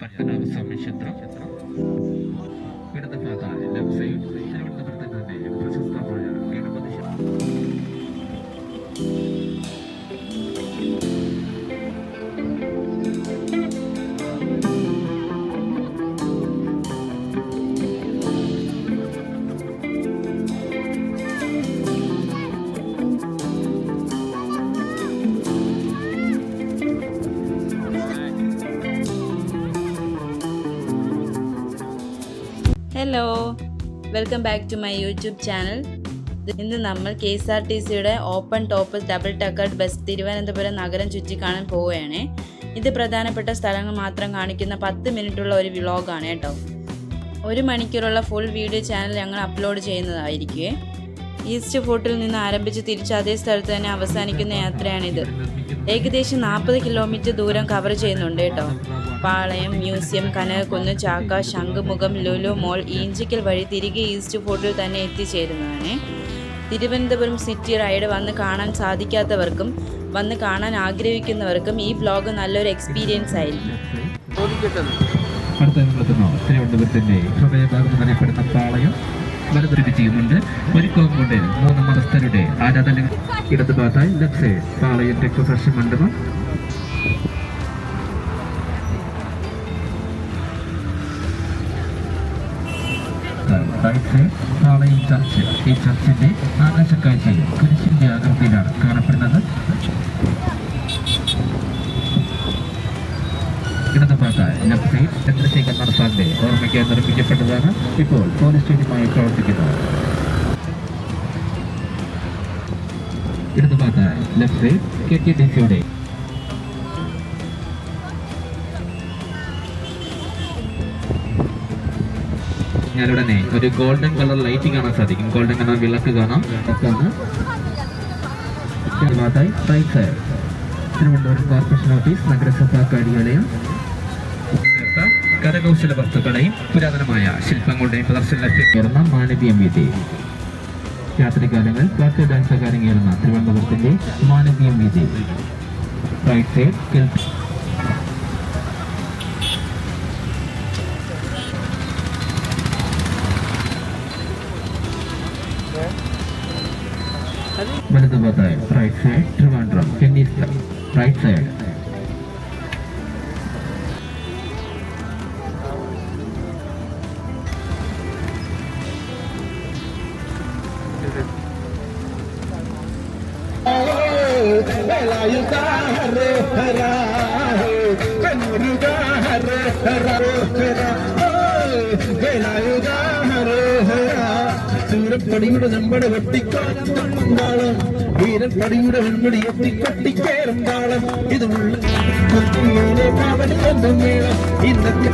പത്മനാഭസ്വാമി ക്ഷേത്രം, ഇടത് ഭാഗ ലെഫ്റ്റ് സൈഡ് തിരുവനന്തപുരത്ത് തന്നെ പ്രശസ്തമായ ഗണപതി ക്ഷേത്രം. Hello, welcome back to my YouTube channel. ഇന്ന് നമ്മൾ KSRTCയുടെ open top double deckered bus Thiruvananthapuram നഗരം ചുറ്റിക്കാണാൻ പോവുകയാണ്. ഇത് പ്രധാനപ്പെട്ട സ്ഥലങ്ങൾ മാത്രം കാണിക്കുന്ന 10 മിനിറ്റുള്ള ഒരു വ്ലോഗാണ് കേട്ടോ. 1 മണിക്കൂറുള്ള ഫുൾ വീഡിയോ ചാനൽ ഞങ്ങൾ അപ്ലോഡ് ചെയ്യുന്നതായിരിക്കും. ഈസ്റ്റ് ഫോർട്ടിൽ നിന്ന് ആരംഭിച്ച് തിരിച്ച് അതേ സ്ഥലത്ത് തന്നെ അവസാനിക്കുന്ന യാത്രയാണിത്. ഏകദേശം 40 കിലോമീറ്റർ ദൂരം കവർ ചെയ്യുന്നുണ്ട് കേട്ടോ. പാളയം, മ്യൂസിയം, കനകക്കുന്ന്, ചാക്ക, ശംഖുമുഖം, ലുലു മോൾ, ഈഞ്ചിക്കൽ വഴി തിരികെ ഈസ്റ്റ് ഫോർട്ടിൽ തന്നെ എത്തിച്ചേരുന്നതാണ്. തിരുവനന്തപുരം സിറ്റി റൈഡ് വന്ന് കാണാൻ സാധിക്കാത്തവർക്കും വന്ന് കാണാൻ ആഗ്രഹിക്കുന്നവർക്കും ഈ വ്ലോഗ് നല്ലൊരു എക്സ്പീരിയൻസ് ആയിരിക്കും. തിരുവനന്തപുരത്തിന്റെ ഹൃദയഭാഗം എന്നറിയപ്പെടുന്ന പാളയം വലതുരുത്തി ചെയ്യുന്നുണ്ട്. ഒരു കോമ്പൗണ്ട് 3 മതസ്ഥരുടെ ആരാധന. ഇടത് ഭാഗത്തായി ലെഫ്റ്റ് സൈഡ് പാളയം രക്തസാക്ഷി മണ്ഡപം, റൈറ്റ് സൈഡ് പാളയം ചർച്ച്. ഈ ചർച്ചിന്റെ ആകാശക്കാഴ്ചയിൽ കുരിശിന്റെ ആകൃതിയിലാണ് കാണപ്പെടുന്നത്. ഇടത് ഭാഗത്തായി ലെഫ്റ്റ് സൈഡ് ചന്ദ്രശേഖർ നടത്താന്റെ ഓർമ്മയ്ക്കായി നിർമ്മിക്കപ്പെട്ടതാണ്. ഇപ്പോൾ പോലീസ് സ്റ്റേഷനുമായി പ്രവർത്തിക്കുന്നത്. ഇടത് ഭാഗത്തായി ലെഫ്റ്റ് സൈഡ് KTDCയുടെ ഞാനുടനെ ഒരു ഗോൾഡൻ കളർ ലൈറ്റ് കാണാൻ സാധിക്കും. ഗോൾഡൻ കളർ വിളക്ക് കാണാം. Right side Thiruvananthapuram corporation office, നഗരസഭാ കാര്യാലയം, കരകൗശല വസ്തുക്കളെയും പുരാതനമായ ശില്പങ്ങളുടെയും പ്രദർശനത്തിലുള്ള മാനവീയം വീതി. രാത്രികാലങ്ങൾ ക്ലാസ് ഡാൻസ് അരങ്ങേറുന്ന തിരുവനന്തപുരത്തിന്റെ മാനവീയം വീതി. റൈറ്റ് സൈഡ് വലതുഭാഗത്തായി right side Trivandrum tennis club. Right side പടിയുടെ നമ്മടെ വെട്ടിക്കാളം വീരൻ പടിയുടെ വെൺപടി എത്തിക്കട്ടിക്കേറും താളം ഇതുള്ള ഇന്നത്തെ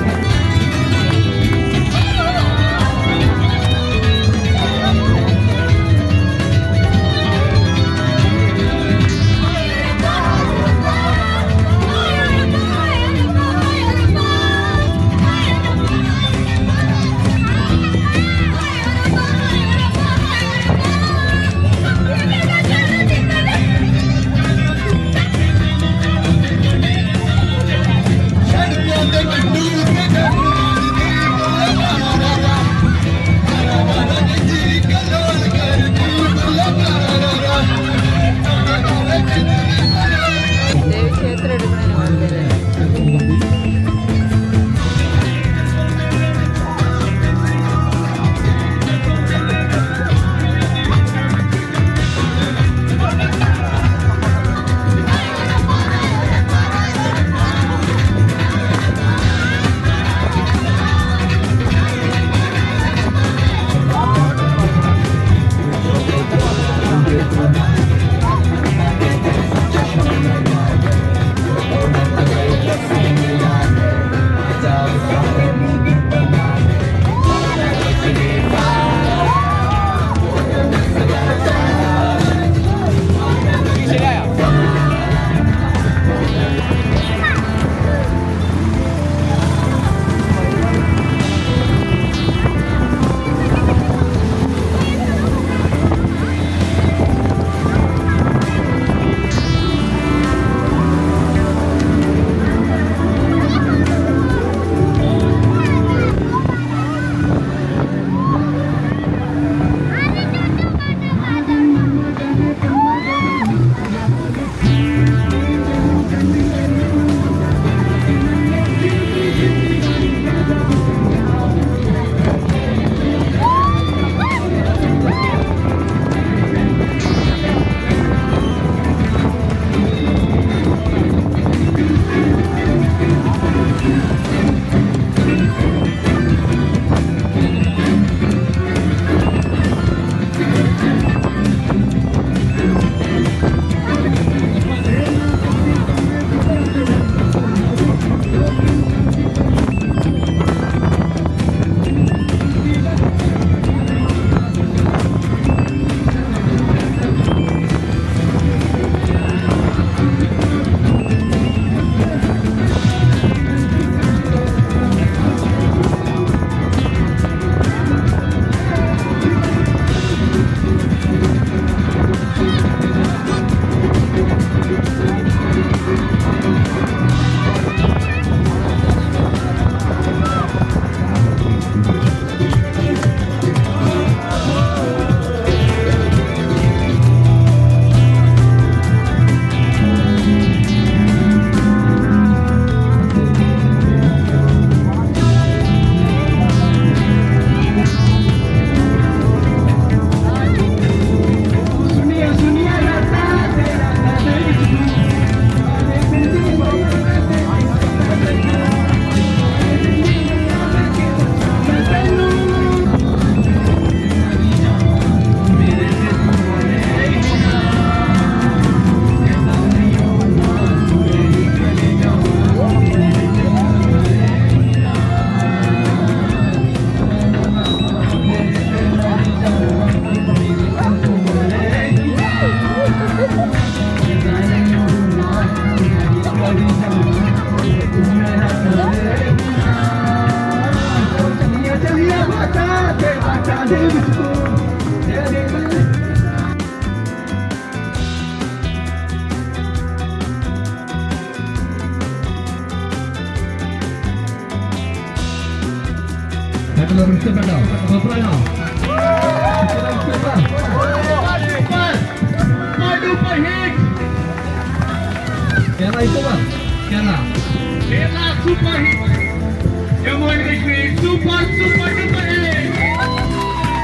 വൃത്തിപ്പെട്ടോ അഭിപ്രായമാണോ Kerala itu bang, Kerala super hit. Jammu and Kashmir super duper hit.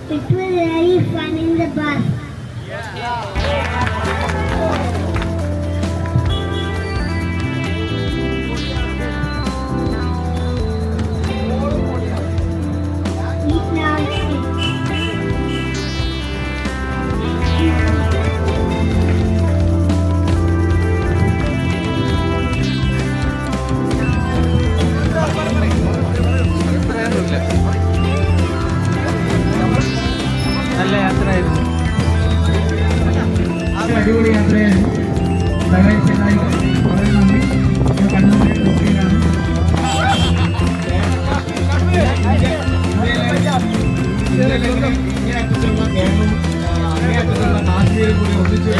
It was very fun in the bus. Eat now. നല്ല യാത്രയായിരുന്നു അടിപൊളി യാത്രയായിരുന്നു സഹായിച്ചതായി വളരെ നന്ദി കണ്ണൂരിലാണ് കാശ്മീരിൽ കൂടി ഒന്നിച്ച്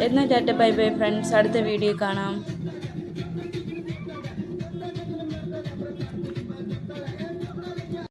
എന്നാൽ ടാറ്റ ബൈ ബൈ ഫ്രണ്ട്സ്, അടുത്ത വീഡിയോ കാണാം.